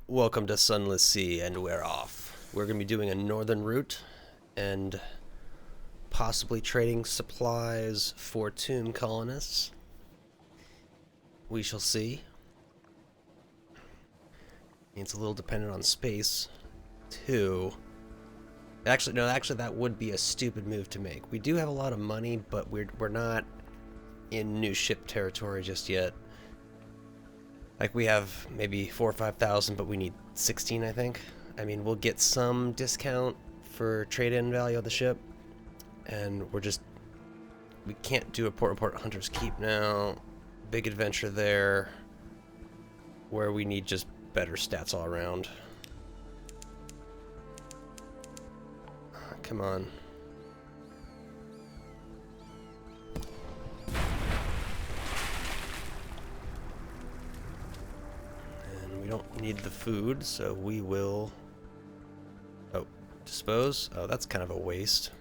Welcome to Sunless Sea, and we're off. We're going to be doing a northern route and possibly trading supplies for tomb colonists. We shall see. It's a little dependent on space, too. Actually, that would be a stupid move to make. We do have a lot of money, but we're not in new ship territory just yet. Like, we have maybe 4,000 or 5,000, but we need 16, I think. I mean, we'll get some discount for trade-in value of the ship, and we can't do a Port Hunter's Keep now. Big adventure there, where we need just better stats all around. Come on. We don't need the food, so we will... Oh, dispose? Oh, that's kind of a waste.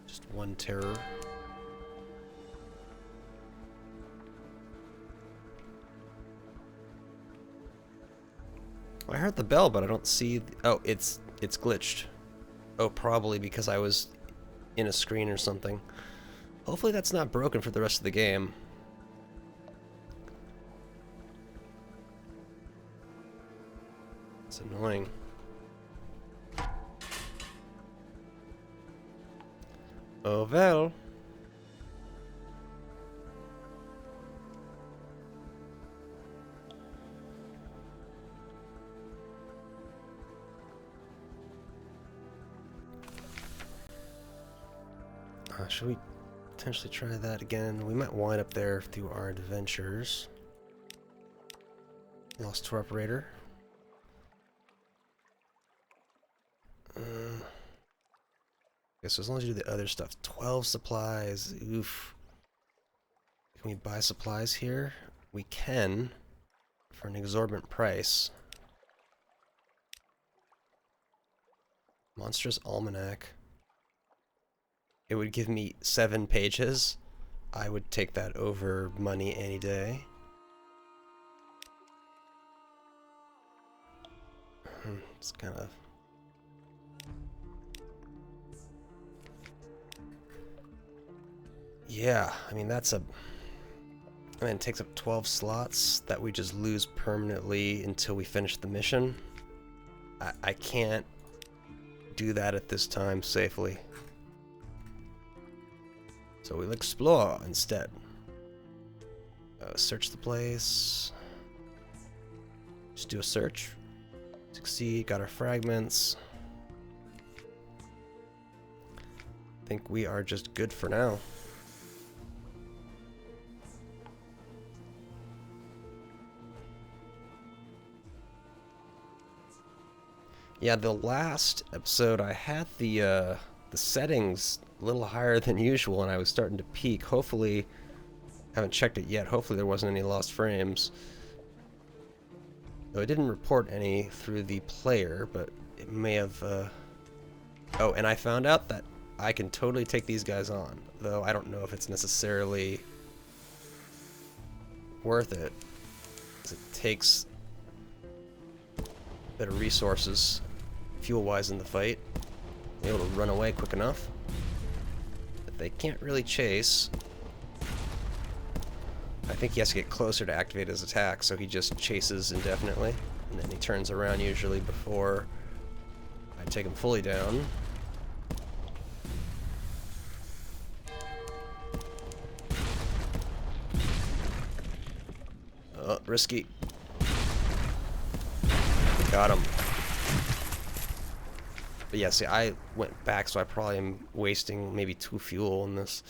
Just one terror. I heard the bell, but I don't see... Oh, it's glitched. Oh, probably because I was in a screen or something. Hopefully that's not broken for the rest of the game. It's annoying. Oh well. Should we potentially try that again? We might wind up there through our adventures. Lost tour operator. So as long as you do the other stuff, 12 supplies, oof. Can we buy supplies here? We can, for an exorbitant price. Monstrous Almanac. It would give me 7 pages. I would take that over money any day. It's kind of... Yeah, I mean, that's a... I mean, it takes up 12 slots that we just lose permanently until we finish the mission. I can't do that at this time safely. So we'll explore instead. Search the place. Just do a search. Succeed, got our fragments. I think we are just good for now. Yeah, the last episode I had the settings a little higher than usual, and I was starting to peak. Hopefully, I haven't checked it yet. Hopefully there wasn't any lost frames. Though it didn't report any through the player, but it may have... Oh, and I found out that I can totally take these guys on, though I don't know if it's necessarily worth it, because it takes a bit of resources fuel-wise in the fight. Be able to run away quick enough. But they can't really chase. I think he has to get closer to activate his attack, so he just chases indefinitely. And then he turns around usually before I take him fully down. Oh, risky. Got him. But yeah, see, I went back, so I probably am wasting maybe 2 fuel in this.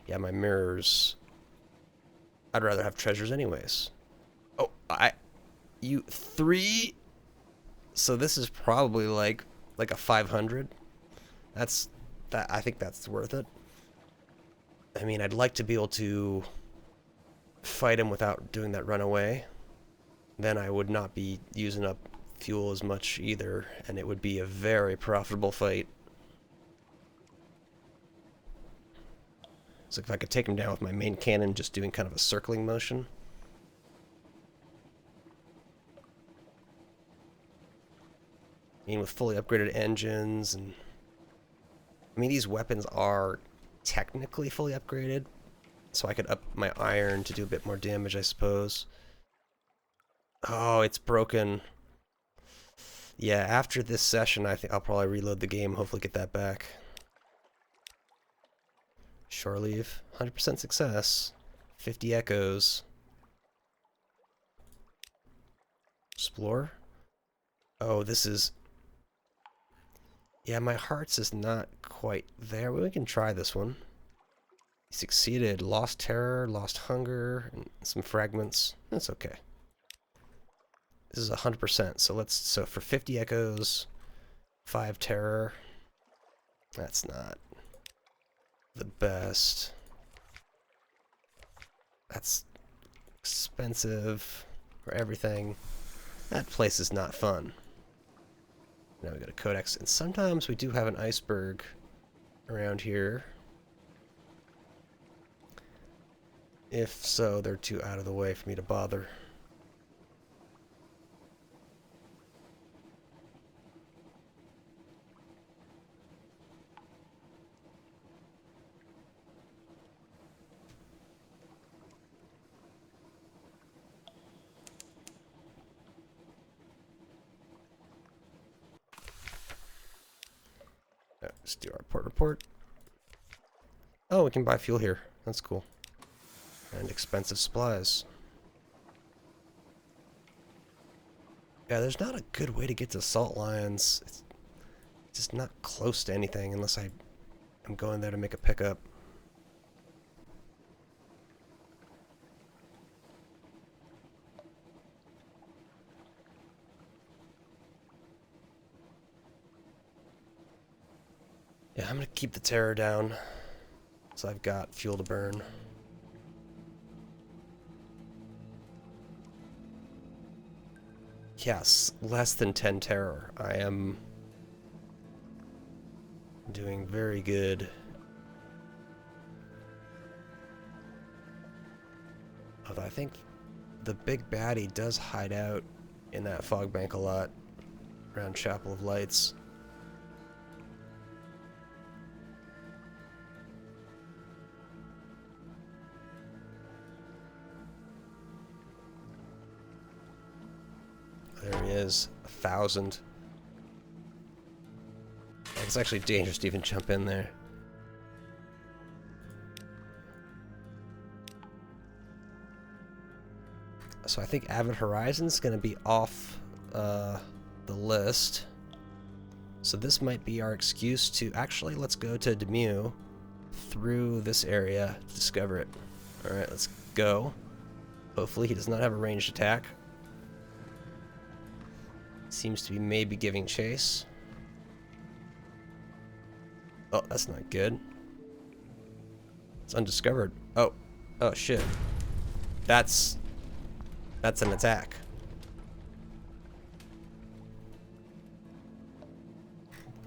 Yeah, my mirrors. I'd rather have treasures anyways. Oh, you 3? So this is probably like a 500. I think that's worth it. I mean, I'd like to be able to fight him without doing that runaway. Then I would not be using up fuel as much either, and it would be a very profitable fight. So if I could take him down with my main cannon, just doing kind of a circling motion. I mean, with fully upgraded engines, and I mean, these weapons are technically fully upgraded, so I could up my iron to do a bit more damage, I suppose. Oh, it's broken. Yeah, after this session, I think I'll probably reload the game, hopefully get that back. Shore leave, 100% success. 50 echoes. Explore. Oh, this is... Yeah, my heart's is not quite there. We can try this one. He succeeded. Lost terror, lost hunger, and some fragments. That's okay. This is 100%. So for 50 echoes, 5 terror. That's not the best. That's expensive for everything. That place is not fun. Now we got a codex, and sometimes we do have an iceberg around here. If so, they're too out of the way for me to bother. Let's do our port report. Oh, we can buy fuel here. That's cool. And expensive supplies. Yeah, there's not a good way to get to Salt Lions. It's just not close to anything unless I'm going there to make a pickup. Yeah, I'm gonna keep the terror down, so I've got fuel to burn. Yes, less than 10 terror. I am doing very good. Although I think the big baddie does hide out in that fog bank a lot around Chapel of Lights. There he is, 1,000. It's actually dangerous to even jump in there. So I think Avid Horizon's going to be off the list. So this might be our excuse to... Actually, let's go to Demuth through this area to discover it. Alright, let's go. Hopefully he does not have a ranged attack. Seems to be maybe giving chase. Oh, that's not good. It's undiscovered. Oh. Oh, shit. That's an attack.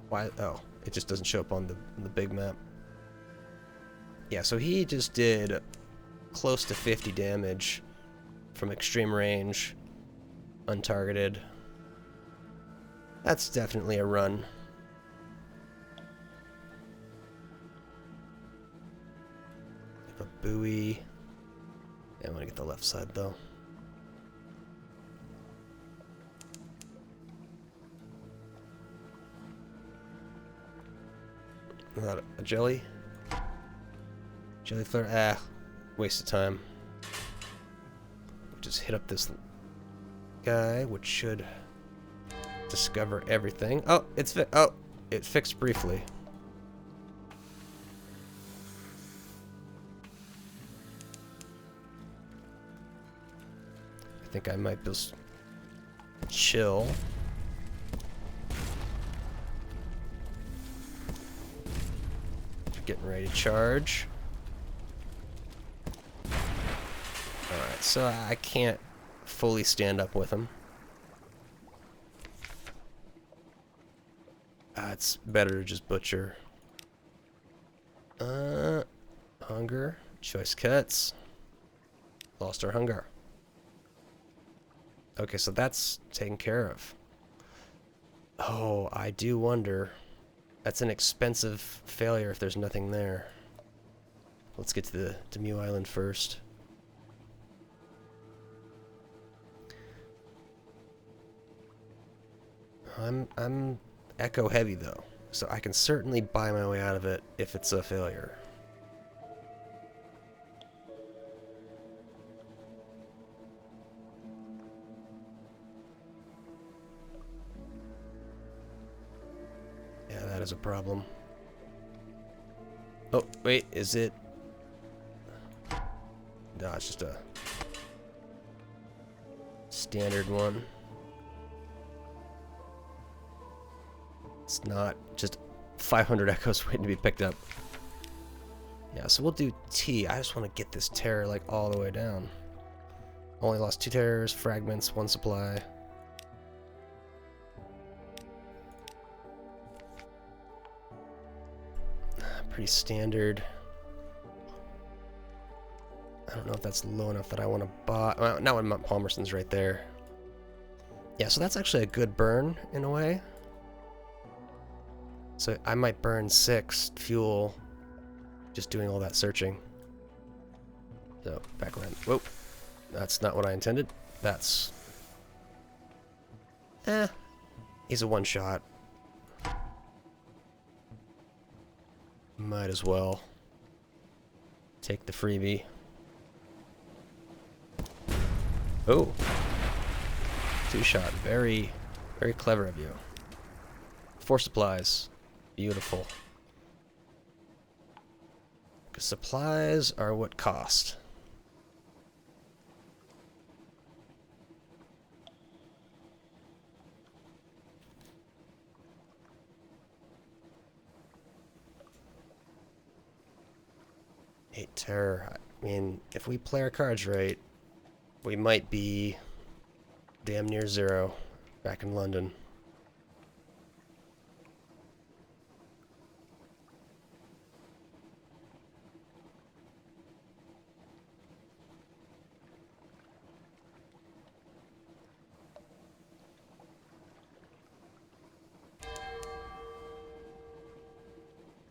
Why? Oh, it just doesn't show up on the big map. Yeah, so he just did close to 50 damage from extreme range, untargeted. That's definitely a run. A buoy. Yeah, I want to get the left side though. Not a jelly. Jelly flare. Ah, waste of time. Just hit up this guy, which should discover everything. Oh, it fixed briefly. I think I might just chill. Getting ready to charge. Alright, so I can't fully stand up with him. It's better to just butcher. Hunger. Choice cuts. Lost our hunger. Okay, so that's taken care of. Oh, I do wonder. That's an expensive failure if there's nothing there. Let's get to the Demew Island first. I'm echo heavy though, so I can certainly buy my way out of it if it's a failure. Yeah, that is a problem. Oh, wait, is it? No, it's just a standard one. It's not just 500 echoes waiting to be picked up. Yeah, so we'll do T. I just want to get this terror like all the way down. Only lost 2 terrors, fragments, 1 supply. Pretty standard. I don't know if that's low enough that I want to buy. Well, not when Palmerston's right there. Yeah, so that's actually a good burn in a way. So I might burn 6 fuel just doing all that searching. So back around. Whoa, that's not what I intended. That's he's a one shot. Might as well take the freebie. Oh, 2 shot. Very, very clever of you. 4 supplies. Beautiful. Because supplies are what cost. Eight terror. I mean, if we play our cards right, we might be damn near 0 back in London.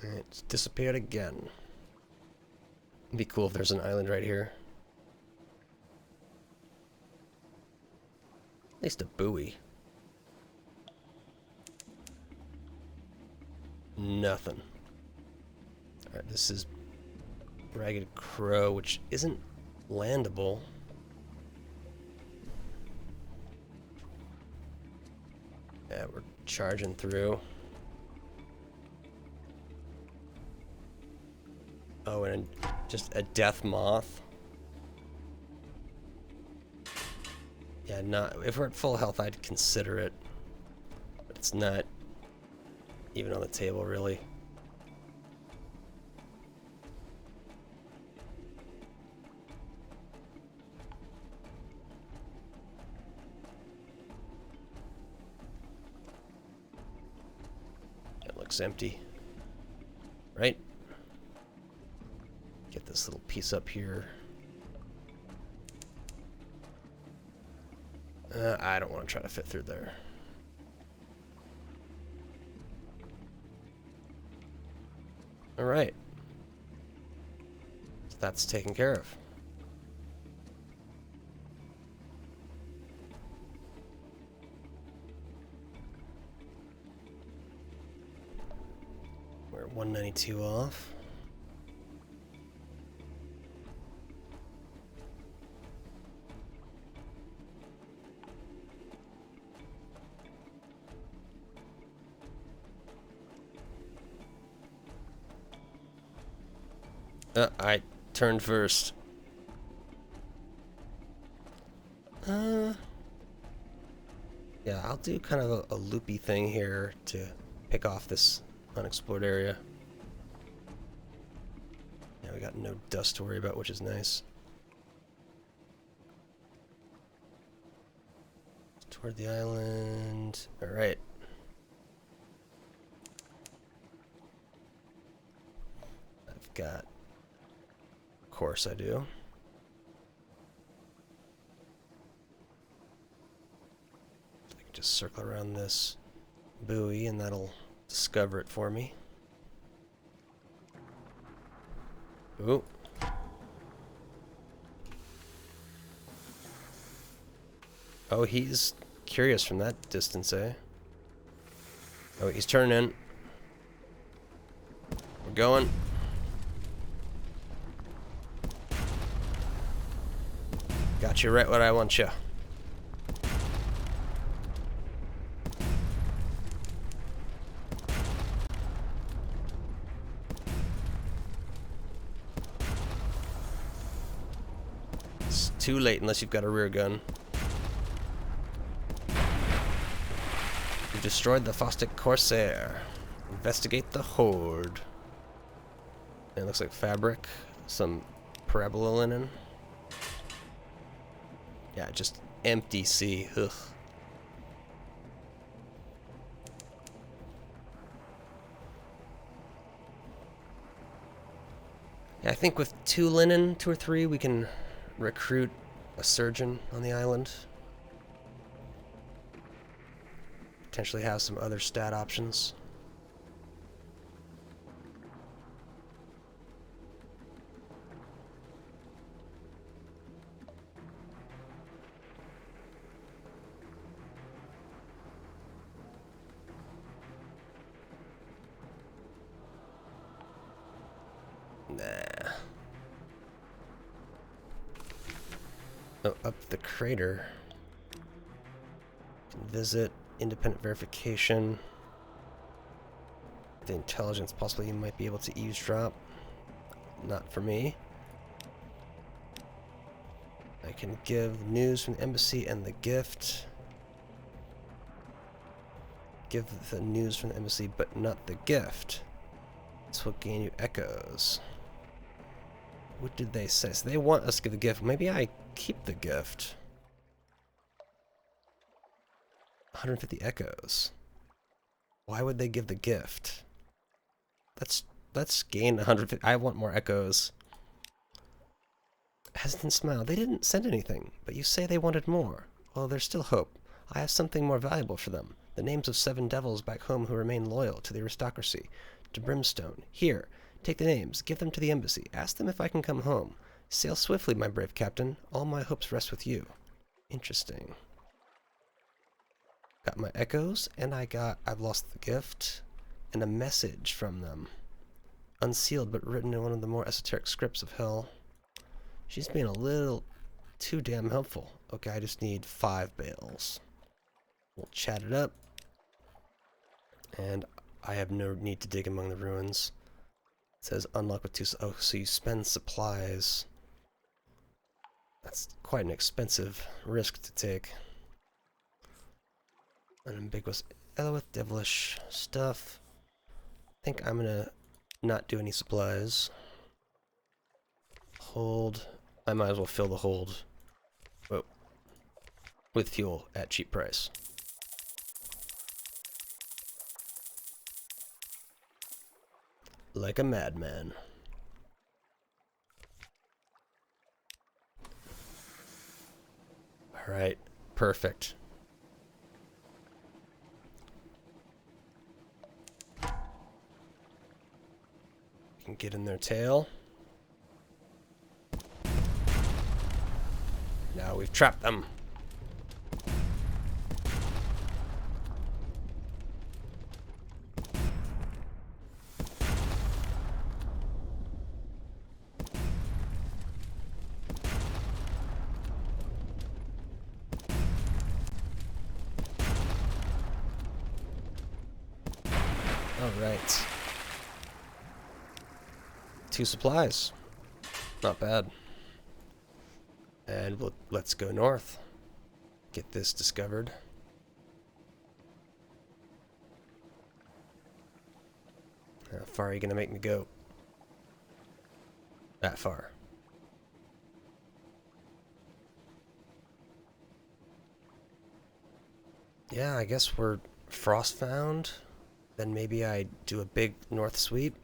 It's disappeared again. It'd be cool if there's an island right here. At least a buoy. Nothing. Alright, this is Ragged Crow, which isn't landable. Yeah, we're charging through. Oh, and just a death moth. Yeah, not if we're at full health, I'd consider it, but it's not even on the table, really. It looks empty, right? Get this little piece up here. I don't want to try to fit through there. All right. So that's taken care of. We're 192 off. I turned first. Yeah, I'll do kind of a loopy thing here to pick off this unexplored area. Yeah, we got no dust to worry about, which is nice. Toward the island. Alright. I've got... Of course I do. I can just circle around this buoy, and that'll discover it for me. Ooh. Oh, he's curious from that distance, eh? Oh, he's turning in. We're going. Got you right what I want you. It's too late unless you've got a rear gun. You've destroyed the Fostic Corsair. Investigate the Horde. It looks like fabric. Some parabola linen. Yeah, just empty sea. Ugh. Yeah, I think with 2 linen, 2 or 3, we can recruit a surgeon on the island. Potentially have some other stat options. Nah. Oh, up the crater. Can visit independent verification. The intelligence, possibly you might be able to eavesdrop. Not for me. I can give news from the embassy and the gift. Give the news from the embassy, but not the gift. This will gain you echoes. What did they say? So they want us to give the gift. Maybe I keep the gift. 150 echoes. Why would they give the gift? Let's gain 150. I want more echoes. Hesitant smile. They didn't send anything, but you say they wanted more. Well, there's still hope. I have something more valuable for them. The names of 7 devils back home who remain loyal to the aristocracy. To Brimstone. Here. Take the names, give them to the embassy, ask them if I can come home. Sail swiftly, my brave captain. All my hopes rest with you. Interesting. Got my echoes, and I've lost the gift, and a message from them. Unsealed, but written in one of the more esoteric scripts of hell. She's being a little too damn helpful. Okay, I just need 5 bales. We'll chat it up. And I have no need to dig among the ruins. It says unlock with 2. Oh, so you spend supplies. That's quite an expensive risk to take. Unambiguous Elowith, devilish stuff. I think I'm gonna not do any supplies. Hold. I might as well fill the hold. Whoa. With fuel at cheap price. Like a madman. Alright, perfect. Can get in their tail. Now we've trapped them. Alright. 2 supplies. Not bad. And let's go north. Get this discovered. How far are you gonna make me go? That far. Yeah, I guess we're frost-bound. Then maybe I do a big north sweep.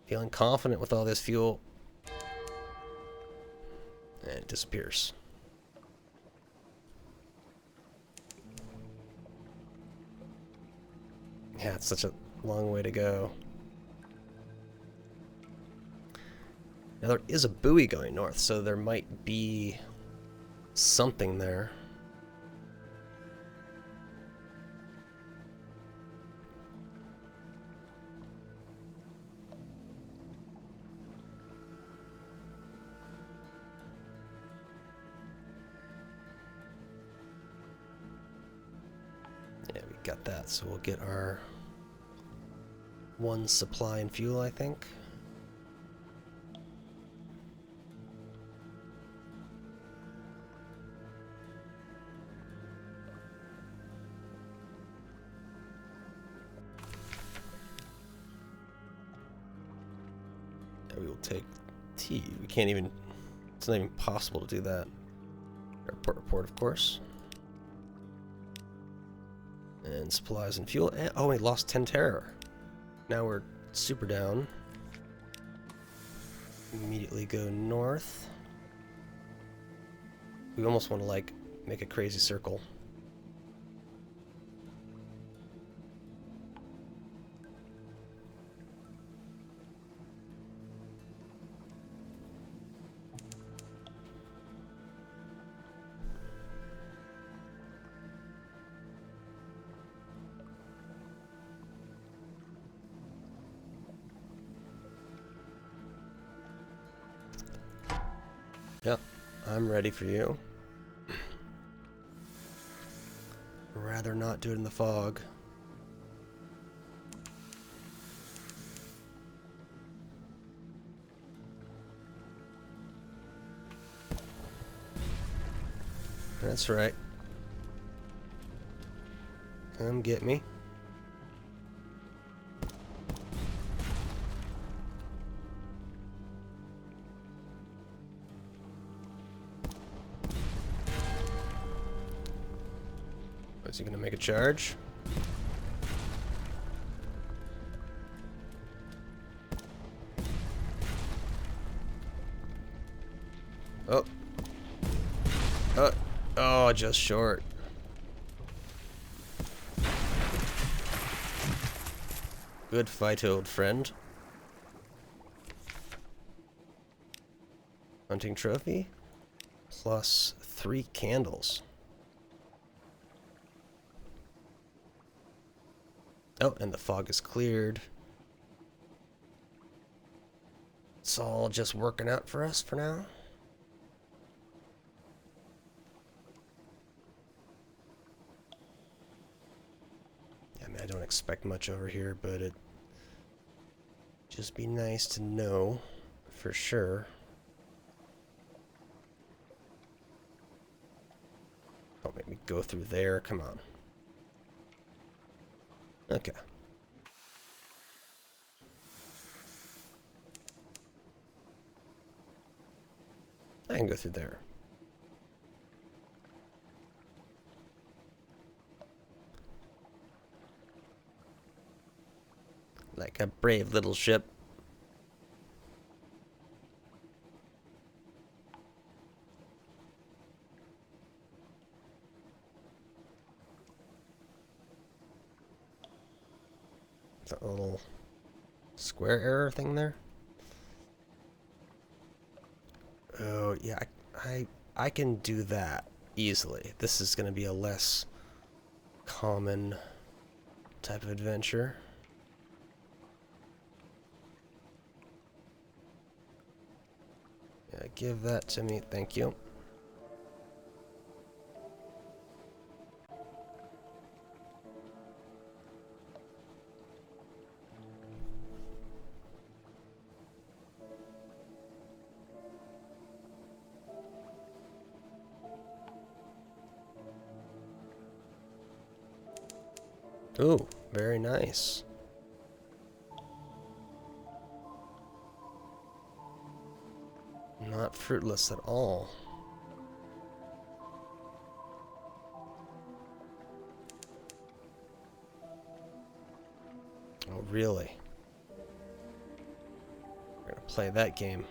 Feeling confident with all this fuel. And it disappears. Yeah, it's such a long way to go. Now there is a buoy going north, so there might be something there. Yeah, we got that, so we'll get our one supply and fuel, I think. We will take tea. We can't even, it's not even possible to do that. Airport report, of course. And supplies and fuel. And, oh, we lost 10 terror. Now we're super down. Immediately go north. We almost want to, like, make a crazy circle. Yep, I'm ready for you. Rather not do it in the fog. That's right. Come get me. Is he gonna make a charge? Oh. Oh, just short. Good fight, old friend. Hunting trophy. Plus 3 candles. Oh, and the fog is cleared. It's all just working out for us for now. I mean, I don't expect much over here, but it'd just be nice to know for sure. Don't make me go through there. Come on. Okay. I can go through there. Like a brave little ship. That little square error thing there. Oh yeah, I can do that easily. This is going to be a less common type of adventure. Yeah, give that to me, thank you. Ooh, very nice. Not fruitless at all. Oh, really? We're gonna play that game.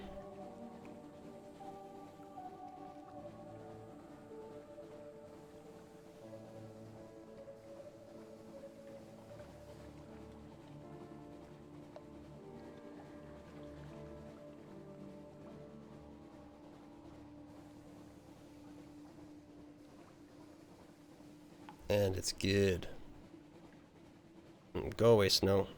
And it's good. Go away, snow.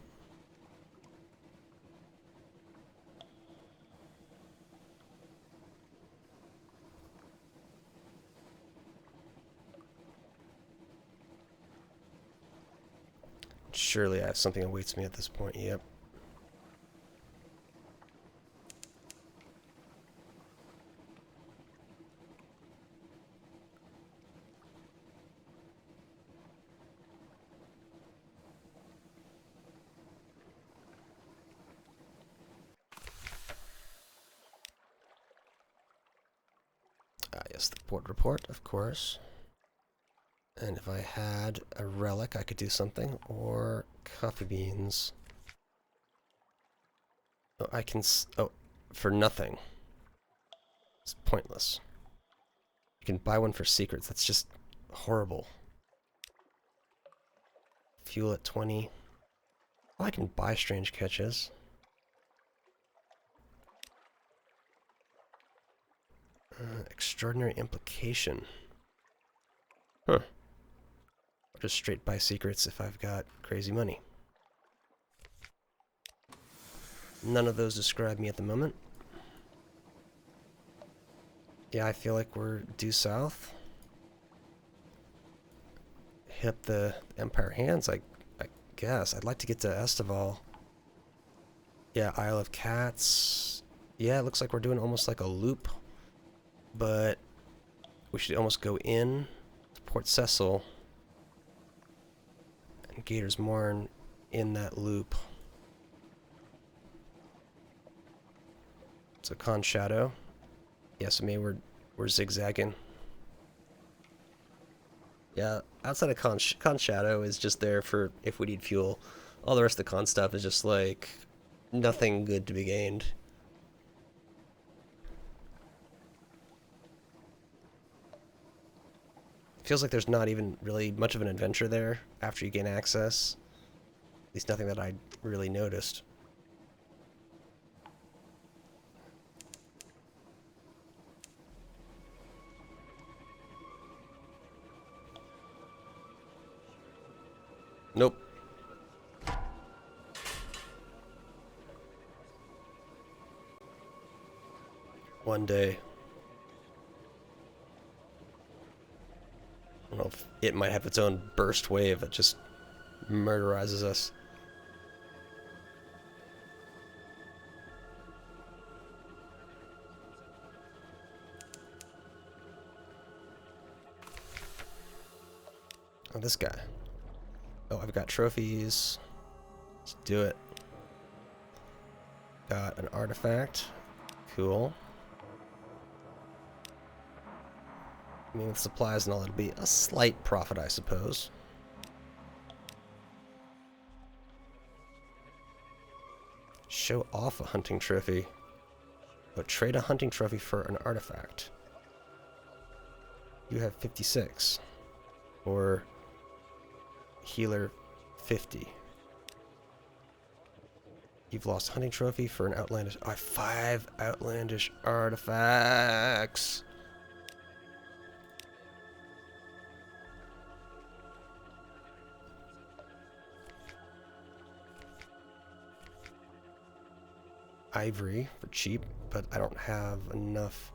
Surely I have something that awaits me at this point. Yep. Yes, the port report, of course. And if I had a relic, I could do something. Or coffee beans. Oh, I can... oh, for nothing. It's pointless. You can buy one for secrets. That's just horrible. Fuel at 20. Well, I can buy strange catches. Extraordinary implication. Huh. I'll just straight buy secrets if I've got crazy money. None of those describe me at the moment. Yeah, I feel like we're due south. Hit the Empire Hands, I guess. I'd like to get to Estival. Yeah, Isle of Cats. Yeah, it looks like we're doing almost like a loop. But we should almost go in to Port Cecil and Gator's Marne in that loop. So Con Shadow. Yes, I mean we're zigzagging. Yeah, outside of Con Shadow is just there for if we need fuel. All the rest of the con stuff is just like nothing good to be gained. Feels like there's not even really much of an adventure there after you gain access. At least nothing that I really noticed. Nope. One day. I don't know if it might have its own burst wave that just murderizes us. Oh, this guy. Oh, I've got trophies. Let's do it. Got an artifact. Cool. I mean, with supplies and all, it'll be a slight profit, I suppose. Show off a hunting trophy. But trade a hunting trophy for an artifact. You have 56. Or healer 50. You've lost hunting trophy for an outlandish... I have 5 outlandish artifacts. Ivory for cheap, but I don't have enough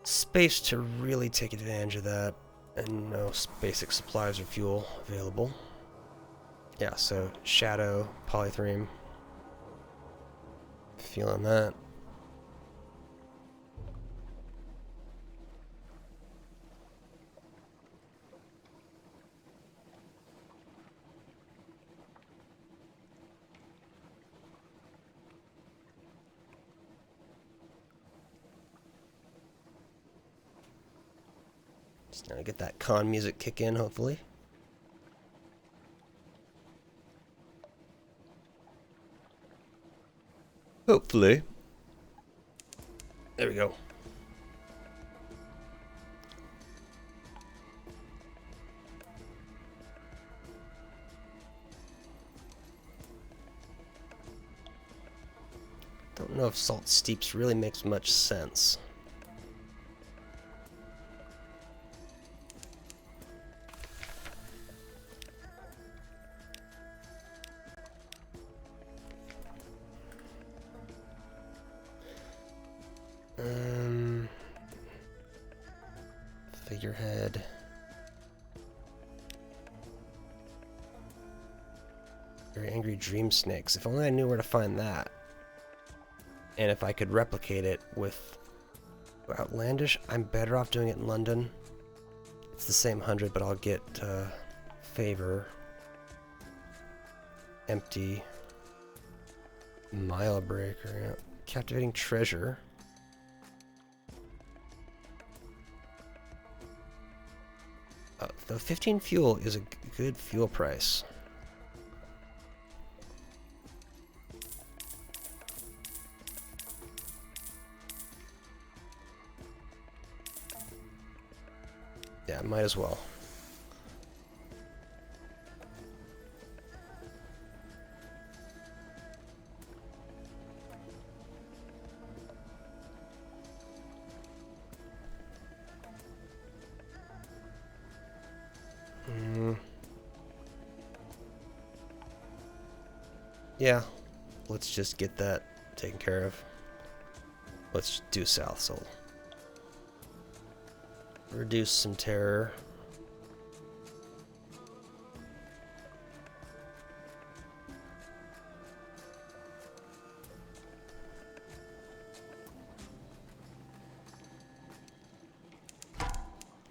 space to really take advantage of that, and no basic supplies or fuel available. Yeah, so Shadow, Polythreme. Feeling that. Just gonna get that con music kick in, hopefully. Hopefully. There we go. Don't know if salt steeps really makes much sense. Figurehead. Very angry dream snakes. If only I knew where to find that. And if I could replicate it with Outlandish, I'm better off doing it in London. It's the same 100, but I'll get Favor, Empty, Mile Breaker, yeah. Captivating Treasure. The 15 fuel is a good fuel price. Yeah, might as well. Yeah, let's just get that taken care of. Let's do South Soul. Reduce some terror.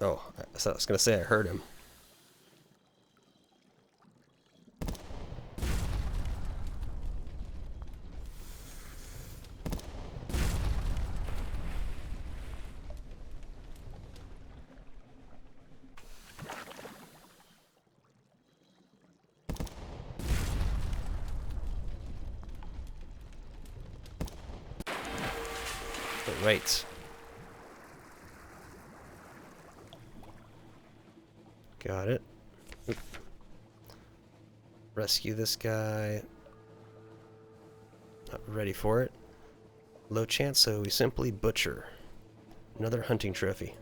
Oh, I was gonna say I heard him. Right. Got it. Oop. Rescue this guy. Not ready for it. Low chance, so we simply butcher. Another hunting trophy.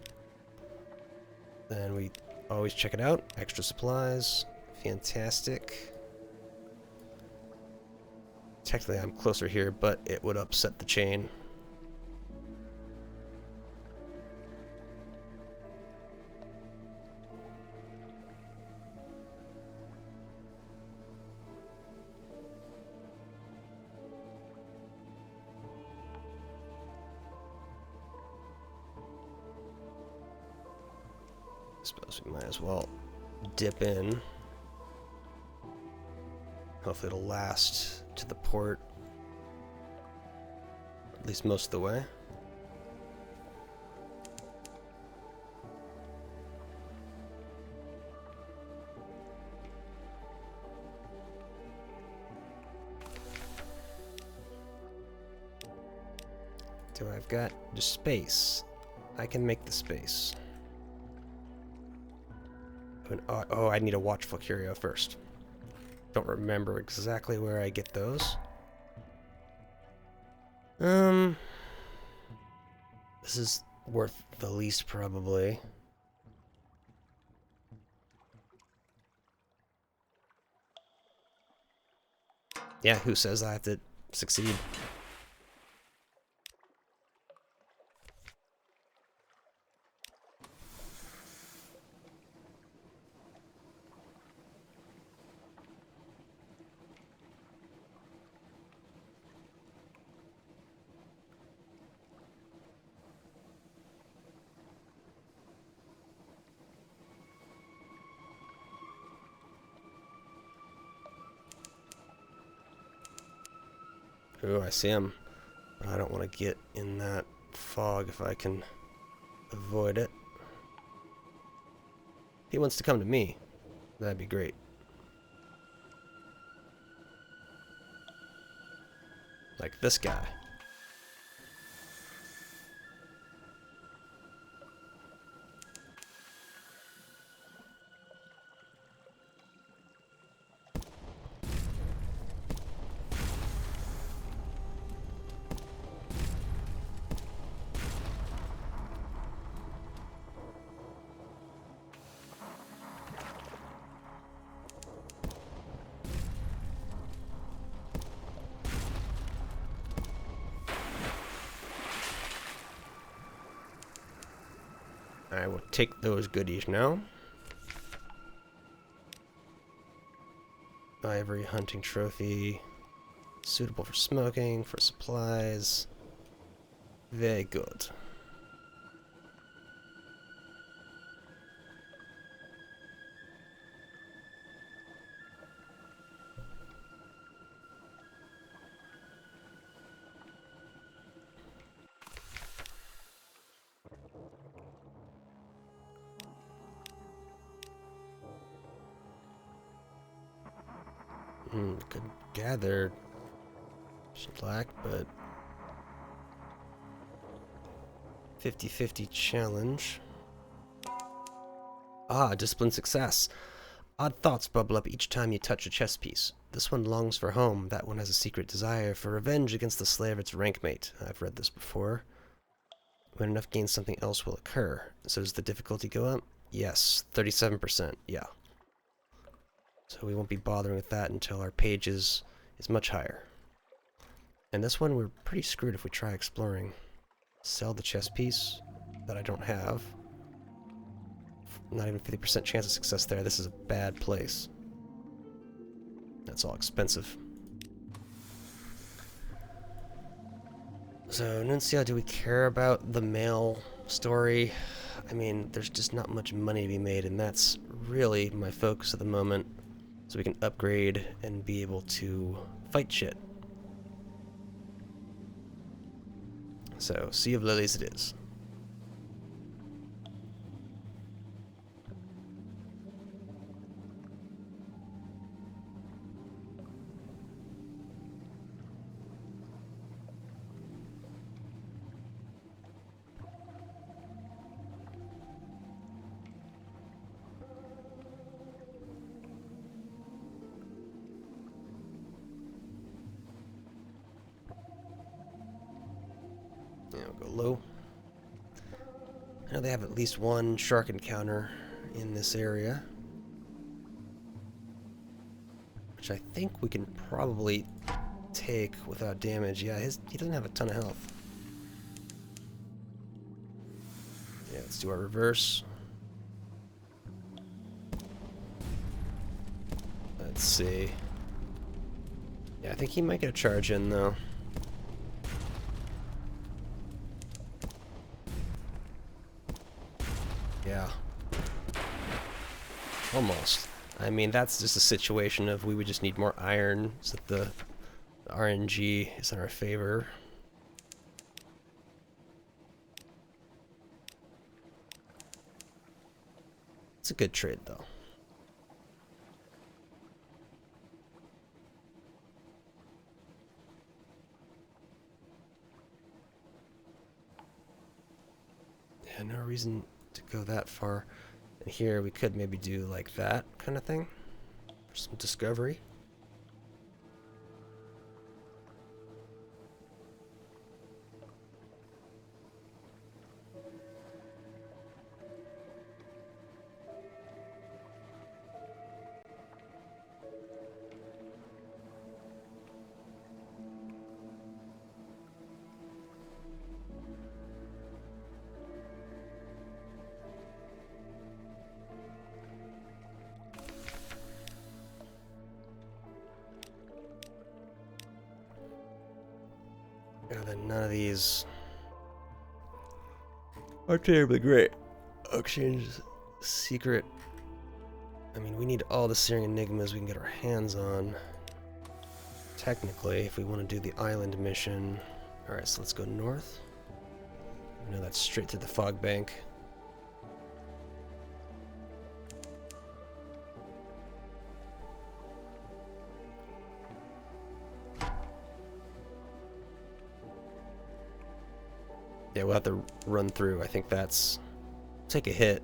Then we always check it out. Extra supplies. Fantastic. Technically I'm closer here, but it would upset the chain. Suppose we might as well dip in. Hopefully it'll last to the port. At least most of the way. So I've got just space. I can make the space. Oh, I need a watchful curio first. Don't remember exactly where I get those. This is worth the least probably. Yeah, who says I have to succeed? Ooh, I see him. I don't want to get in that fog if I can avoid it. If he wants to come to me, that'd be great. Like this guy. I will take those goodies now. Ivory hunting trophy. Suitable for smoking, for supplies. Very good. Could gather shellac, but 50-50 challenge. Ah, discipline success. Odd thoughts bubble up each time you touch a chess piece. This one longs for home. That one has a secret desire for revenge against the slayer of its rank mate. I've read this before. When enough gains, something else will occur. So does the difficulty go up? Yes, 37%. Yeah. So we won't be bothering with that until our page is much higher. And this one we're pretty screwed if we try exploring. Sell the chess piece that I don't have. Not even 50% chance of success there. This is a bad place. That's all expensive. So, Nuncio, do we care about the mail story? I mean, there's just not much money to be made, and that's really my focus at the moment. So we can upgrade and be able to fight shit. So, Sea of Lilies it is. Yeah, we'll go low. I know they have at least one shark encounter in this area, which I think we can probably take without damage. Yeah, he doesn't have a ton of health. Yeah, let's do our reverse. Let's see. Yeah, I think he might get a charge in, though. Yeah. Almost. I mean, that's just a situation of we would just need more iron so that the RNG is in our favor. It's a good trade, though. Yeah, no reason to go that far. And here we could maybe do like that kind of thing for some discovery. Yeah, then none of these are terribly great. Exchange secret. I mean, we need all the Searing Enigmas we can get our hands on. Technically, if we want to do the island mission. Alright, so let's go north. No, that's straight to the fog bank. Yeah, we'll have to run through. I think that's... take a hit.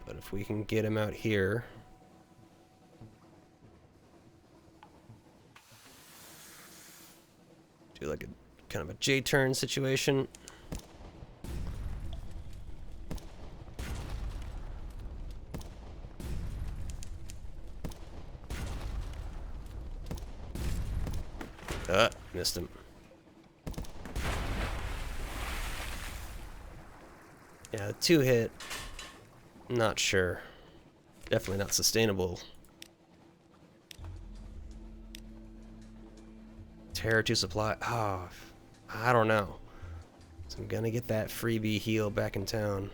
But if we can get him out here... do like a kind of a J-turn situation. Missed him. Yeah, the 2-hit, not sure. Definitely not sustainable. Terror to supply. Oh, I don't know. So I'm gonna get that freebie heal back in town.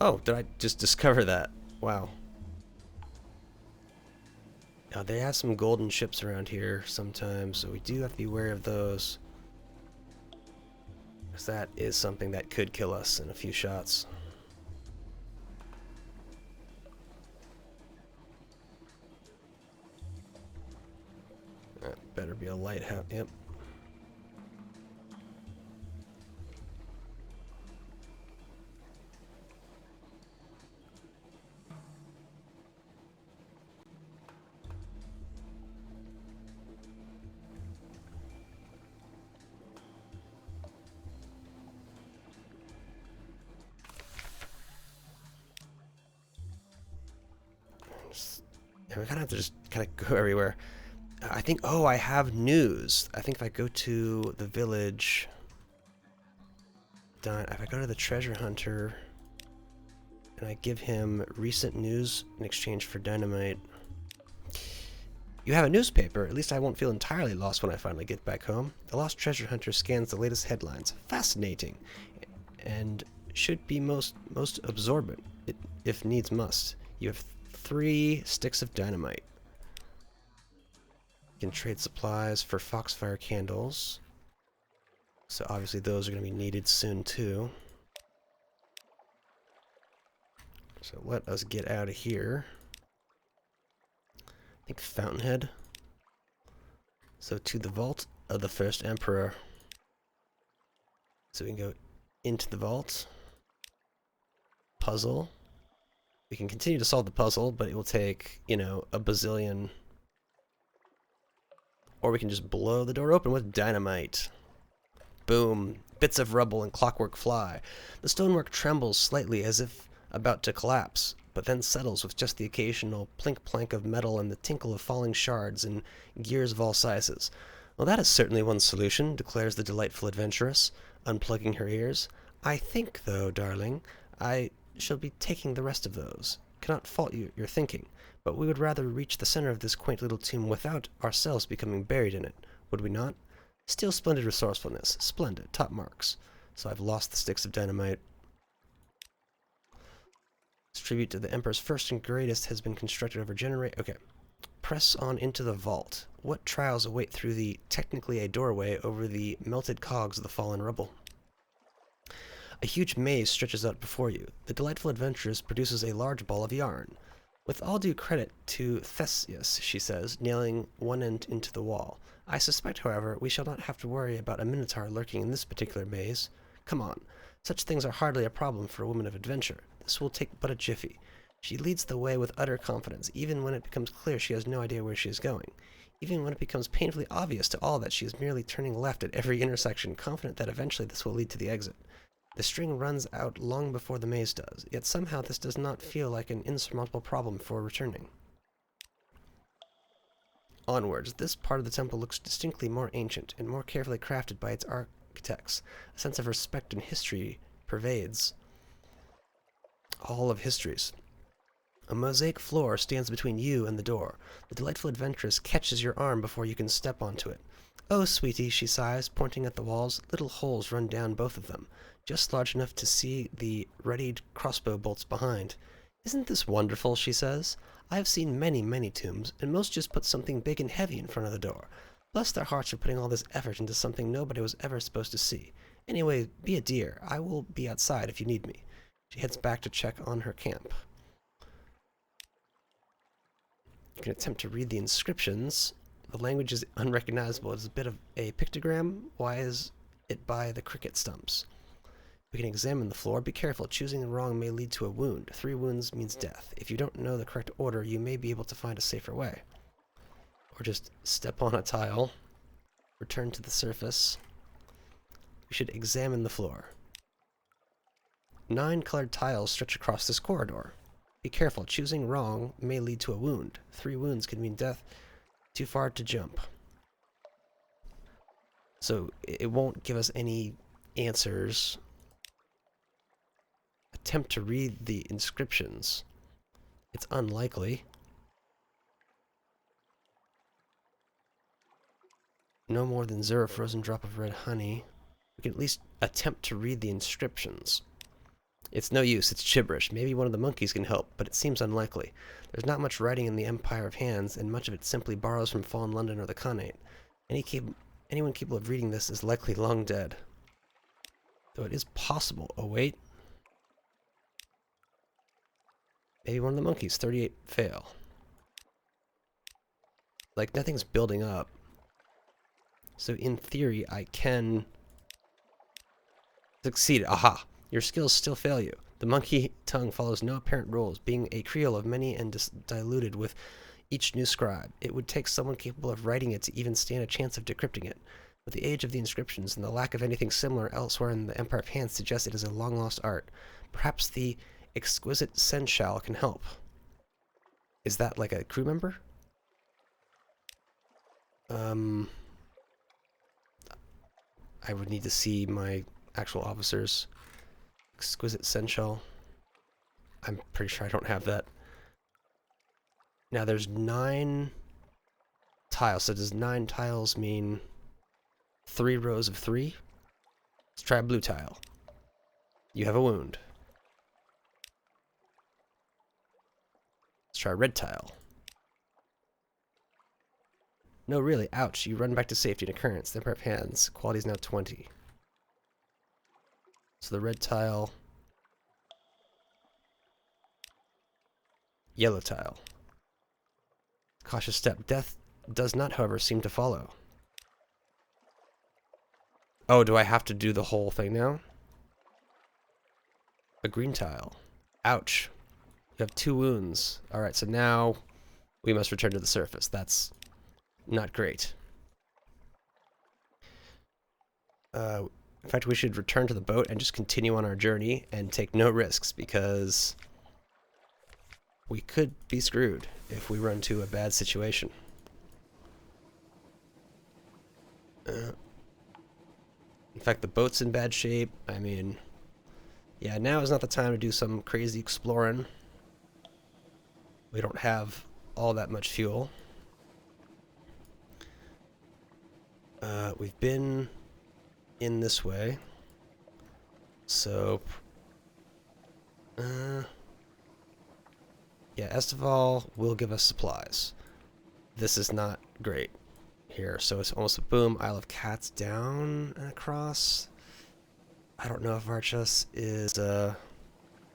Oh, did I just discover that? Wow. Now, they have some golden ships around here sometimes, so we do have to be wary of those. Because that is something that could kill us in a few shots. That better be a lighthouse. Yep. Yeah, we kind of have to just kind of go everywhere. I think, oh, I have news. I think if I go to the village, if I go to the treasure hunter, and I give him recent news in exchange for dynamite. You have a newspaper. At least I won't feel entirely lost when I finally get back home. The lost treasure hunter scans the latest headlines. Fascinating. And should be most absorbent, if needs must. You have 3 sticks of dynamite. You can trade supplies for foxfire candles. So obviously those are going to be needed soon too. So let us get out of here. I think Fountainhead. So to the vault of the first emperor. So we can go into the vault. Puzzle. We can continue to solve the puzzle, but it will take, you know, a bazillion. Or we can just blow the door open with dynamite. Boom. Bits of rubble and clockwork fly. The stonework trembles slightly as if about to collapse, but then settles with just the occasional plink-plank of metal and the tinkle of falling shards and gears of all sizes. Well, that is certainly one solution, declares the delightful adventuress, unplugging her ears. I think, though, darling, I shall be taking the rest of those. Cannot fault your thinking, but we would rather reach the center of this quaint little tomb without ourselves becoming buried in it, would we not? Still splendid resourcefulness. Splendid. Top marks. So I've lost the sticks of dynamite. This tribute to the Emperor's first and greatest has been constructed over Okay. Press on into the vault. What trials await through the, technically a doorway, over the melted cogs of the fallen rubble? A huge maze stretches out before you. The delightful adventuress produces a large ball of yarn. With all due credit to Theseus, she says, nailing one end into the wall. I suspect, however, we shall not have to worry about a minotaur lurking in this particular maze. Come on. Such things are hardly a problem for a woman of adventure. This will take but a jiffy. She leads the way with utter confidence, even when it becomes clear she has no idea where she is going. Even when it becomes painfully obvious to all that she is merely turning left at every intersection, confident that eventually this will lead to the exit. The string runs out long before the maze does, yet somehow this does not feel like an insurmountable problem for returning. Onwards, this part of the temple looks distinctly more ancient and more carefully crafted by its architects. A sense of respect and history pervades all of histories. A mosaic floor stands between you and the door. The delightful adventuress catches your arm before you can step onto it. Oh, sweetie, she sighs, pointing at the walls. Little holes run down both of them, just large enough to see the readied crossbow bolts behind. Isn't this wonderful, she says. I have seen many, many tombs, and most just put something big and heavy in front of the door. Bless their hearts for putting all this effort into something nobody was ever supposed to see. Anyway, be a dear. I will be outside if you need me. She heads back to check on her camp. You can attempt to read the inscriptions. The language is unrecognizable. It's a bit of a pictogram. Why is it by the cricket stumps? We can examine the floor. Be careful. Choosing the wrong may lead to a wound. 3 wounds means death. If you don't know the correct order, you may be able to find a safer way. Or just step on a tile. Return to the surface. We should examine the floor. 9 colored tiles stretch across this corridor. Be careful, choosing wrong may lead to a wound. 3 wounds could mean death. Too far to jump. So it won't give us any answers. Attempt to read the inscriptions. It's unlikely. No more than 0 frozen drop of red honey. We can at least attempt to read the inscriptions. It's no use, it's gibberish. Maybe one of the monkeys can help, but it seems unlikely. There's not much writing in the Empire of Hands, and much of it simply borrows from fallen London or the Khanate. Anyone capable of reading this is likely long dead. Though it is possible. Oh, wait. Maybe one of the monkeys. 38 fail. Like, nothing's building up. So, in theory, I can succeed. Aha! Your skills still fail you. The monkey tongue follows no apparent rules, being a creole of many and diluted with each new scribe. It would take someone capable of writing it to even stand a chance of decrypting it. With the age of the inscriptions and the lack of anything similar elsewhere in the Empire of Hands suggests it is a long-lost art. Perhaps the exquisite seneschal can help. Is that like a crew member? I would need to see my actual officers. Exquisite seneschal. I'm pretty sure I don't have that. Now there's 9 tiles. So does 9 tiles mean 3 rows of 3? Let's try a blue tile. You have a wound. Let's try a red tile. No, really, ouch. You run back to safety. An occurrence. The Empire of Hands. Quality is now 20. So the red tile. Yellow tile. Cautious step. Death does not, however, seem to follow. Oh, do I have to do the whole thing now? A green tile. Ouch. You have 2 wounds. Alright, so now we must return to the surface. That's not great. In fact, we should return to the boat and just continue on our journey and take no risks, because we could be screwed if we run into a bad situation. In fact, the boat's in bad shape. I mean, yeah, now is not the time to do some crazy exploring. We don't have all that much fuel. We've been in this way. So, yeah, Estival will give us supplies. This is not great here. So it's almost a boom. Isle of Cats down and across. I don't know if Varchas is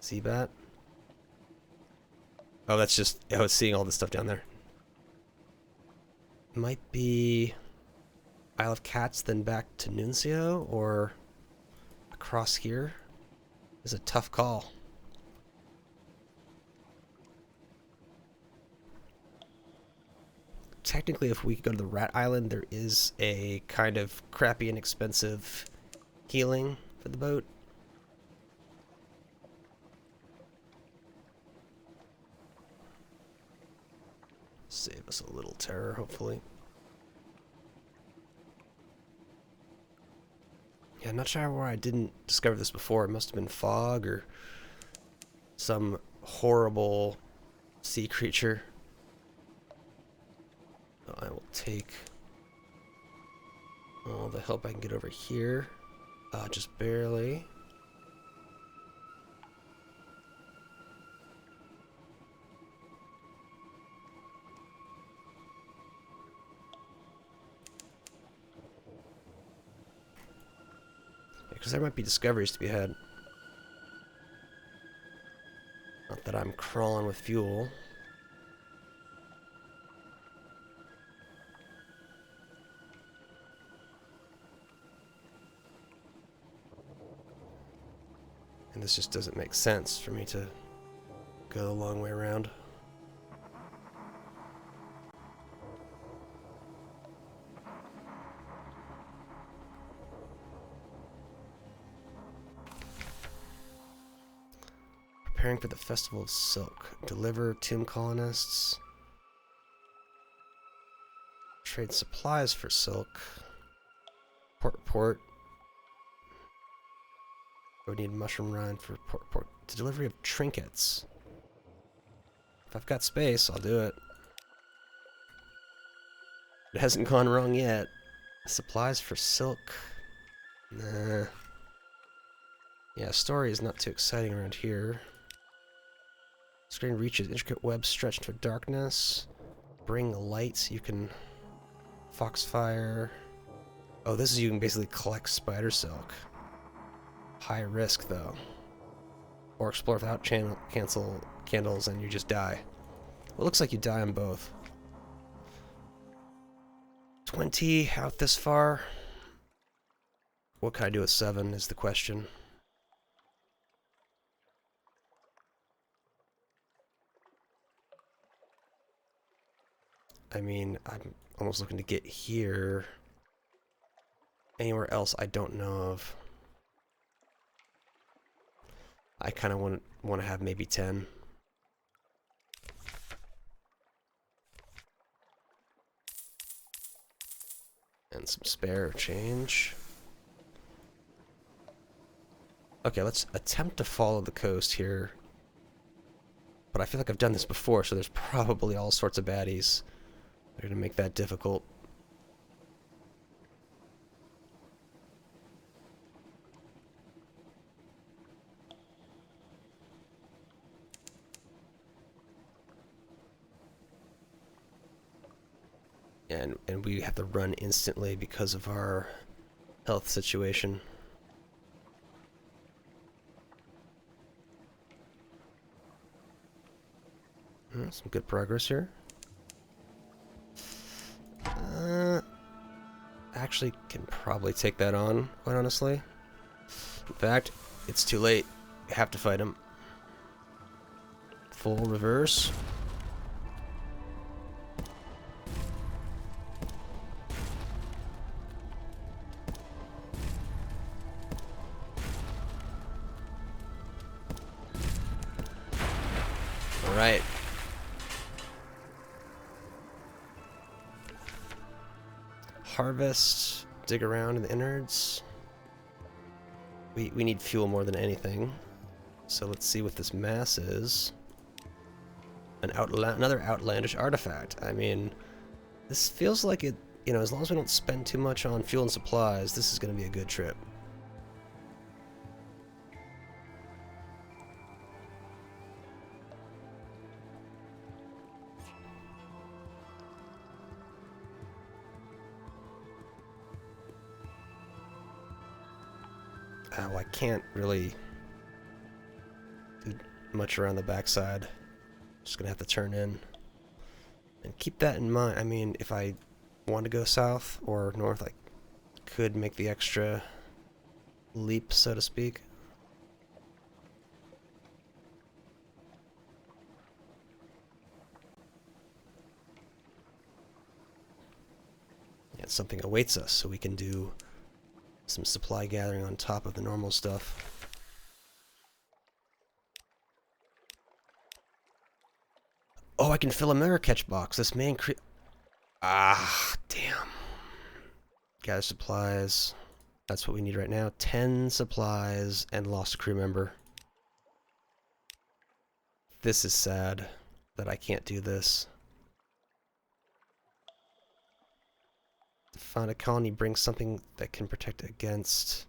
Seabat. Oh, that's just, I was seeing all this stuff down there. Might be Isle of Cats, then back to Nuncio, or across here. Is a tough call. Technically, if we go to the Rat Island, there is a kind of crappy and expensive healing for the boat. Save us a little terror, hopefully. Yeah, I'm not sure why I didn't discover this before. It must have been fog or some horrible sea creature. So I will take all the help I can get over here. Just barely. Because there might be discoveries to be had. Not that I'm crawling with fuel. And this just doesn't make sense for me to go the long way around. Preparing for the Festival of Silk. Deliver tomb colonists. Trade supplies for silk. Port. We need mushroom rind for port. Delivery of trinkets. If I've got space, I'll do it. It hasn't gone wrong yet. Supplies for silk. Nah. Yeah, story is not too exciting around here. Screen reaches intricate webs stretched into darkness. Bring light. You can foxfire. Oh, this is you can basically collect spider silk. High risk though. Or explore without cancel candles and you just die. Well, it looks like you die on both. 20 out this far. What can I do with 7 is the question. I mean, I'm almost looking to get here. Anywhere else I don't know of. I kind of want to have maybe 10. And some spare change. Okay, let's attempt to follow the coast here. But I feel like I've done this before, so there's probably all sorts of baddies. They're going to make that difficult. And we have to run instantly because of our health situation. Some good progress here. Actually can probably take that on, quite honestly. In fact, it's too late. We have to fight him. Full reverse. Alright. Harvest, dig around in the innards. We need fuel more than anything. So let's see what this mass is. Another outlandish artifact. I mean, this feels like it, you know, as long as we don't spend too much on fuel and supplies, this is going to be a good trip. Oh, I can't really do much around the backside. Just gonna have to turn in. And keep that in mind. I mean, if I want to go south or north, I could make the extra leap, so to speak. Yeah, something awaits us, so we can do some supply gathering on top of the normal stuff. Oh, I can fill a mirror catch box. This may increase... Ah, damn. Gather supplies. That's what we need right now. 10 supplies and lost a crew member. This is sad that I can't do this. Find a colony brings something that can protect against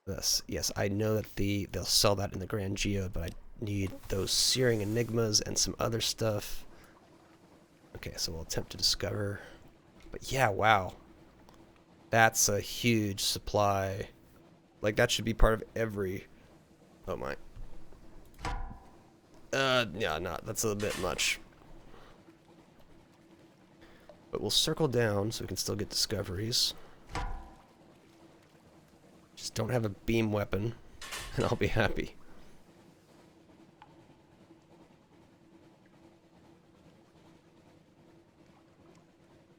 this. Yes, I know that they'll sell that in the Grand Geode, but I need those searing enigmas and some other stuff. Okay, so we'll attempt to discover. But yeah, wow. That's a huge supply. Like, that should be part of every... Oh my. Yeah, no, that's a bit much. But we'll circle down so we can still get discoveries. Just don't have a beam weapon, and I'll be happy.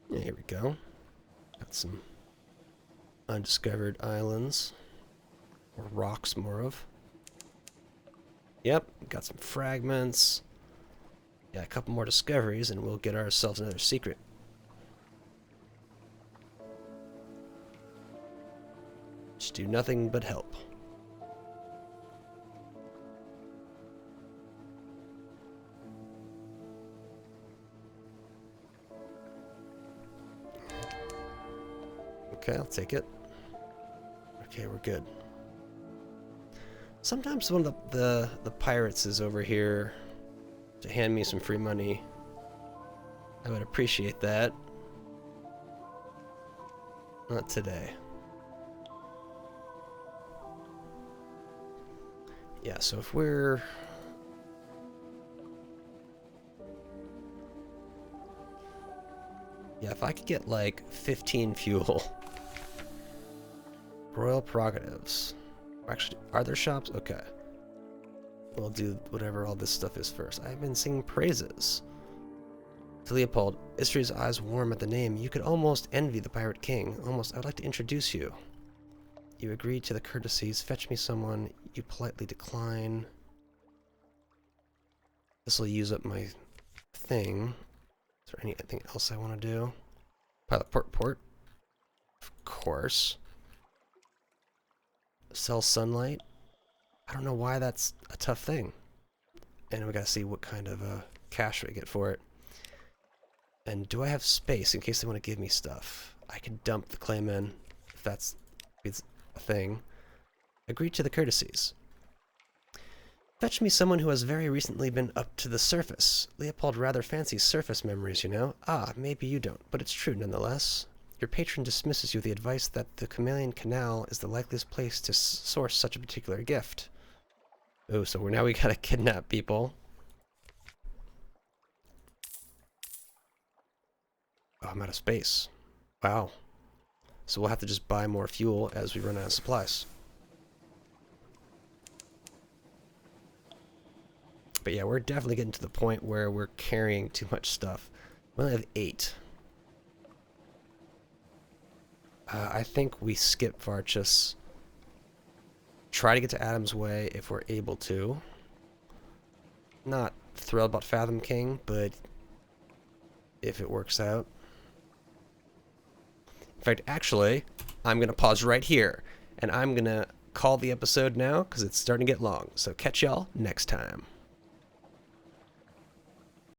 Yeah, here we go. Got some undiscovered islands. Or rocks, more of. Yep, got some fragments. Yeah, a couple more discoveries and we'll get ourselves another secret. Just do nothing but help. Okay, I'll take it. Okay, we're good. Sometimes one of the pirates is over here to hand me some free money. I would appreciate that. Not today. Yeah, so if we're... Yeah, if I could get like 15 fuel. Royal prerogatives. Actually, are there shops? Okay. We'll do whatever all this stuff is first. I've been singing praises. To Leopold, Istri's eyes warm at the name. You could almost envy the Pirate King. Almost, I would like to introduce you. You agree to the courtesies. Fetch me someone. You politely decline. This will use up my thing. Is there anything else I want to do? Pilot port. Of course. Sell sunlight. I don't know why that's a tough thing. And we gotta see what kind of cash we get for it. And do I have space in case they want to give me stuff? I can dump the claim in if that's a thing. Agree to the courtesies. Fetch me someone who has very recently been up to the surface. Leopold rather fancies surface memories, you know. Ah, maybe you don't, but it's true nonetheless. Your patron dismisses you with the advice that the Chameleon Canal is the likeliest place to source such a particular gift. Oh, so now we gotta kidnap people. Oh, I'm out of space. Wow. So we'll have to just buy more fuel as we run out of supplies. But yeah, we're definitely getting to the point where we're carrying too much stuff. We only have 8. I think we skip Varchus. Try to get to Adam's Way if we're able to. Not thrilled about Fathom King, but if it works out. In fact, actually, I'm going to pause right here, and I'm going to call the episode now because it's starting to get long. So catch y'all next time.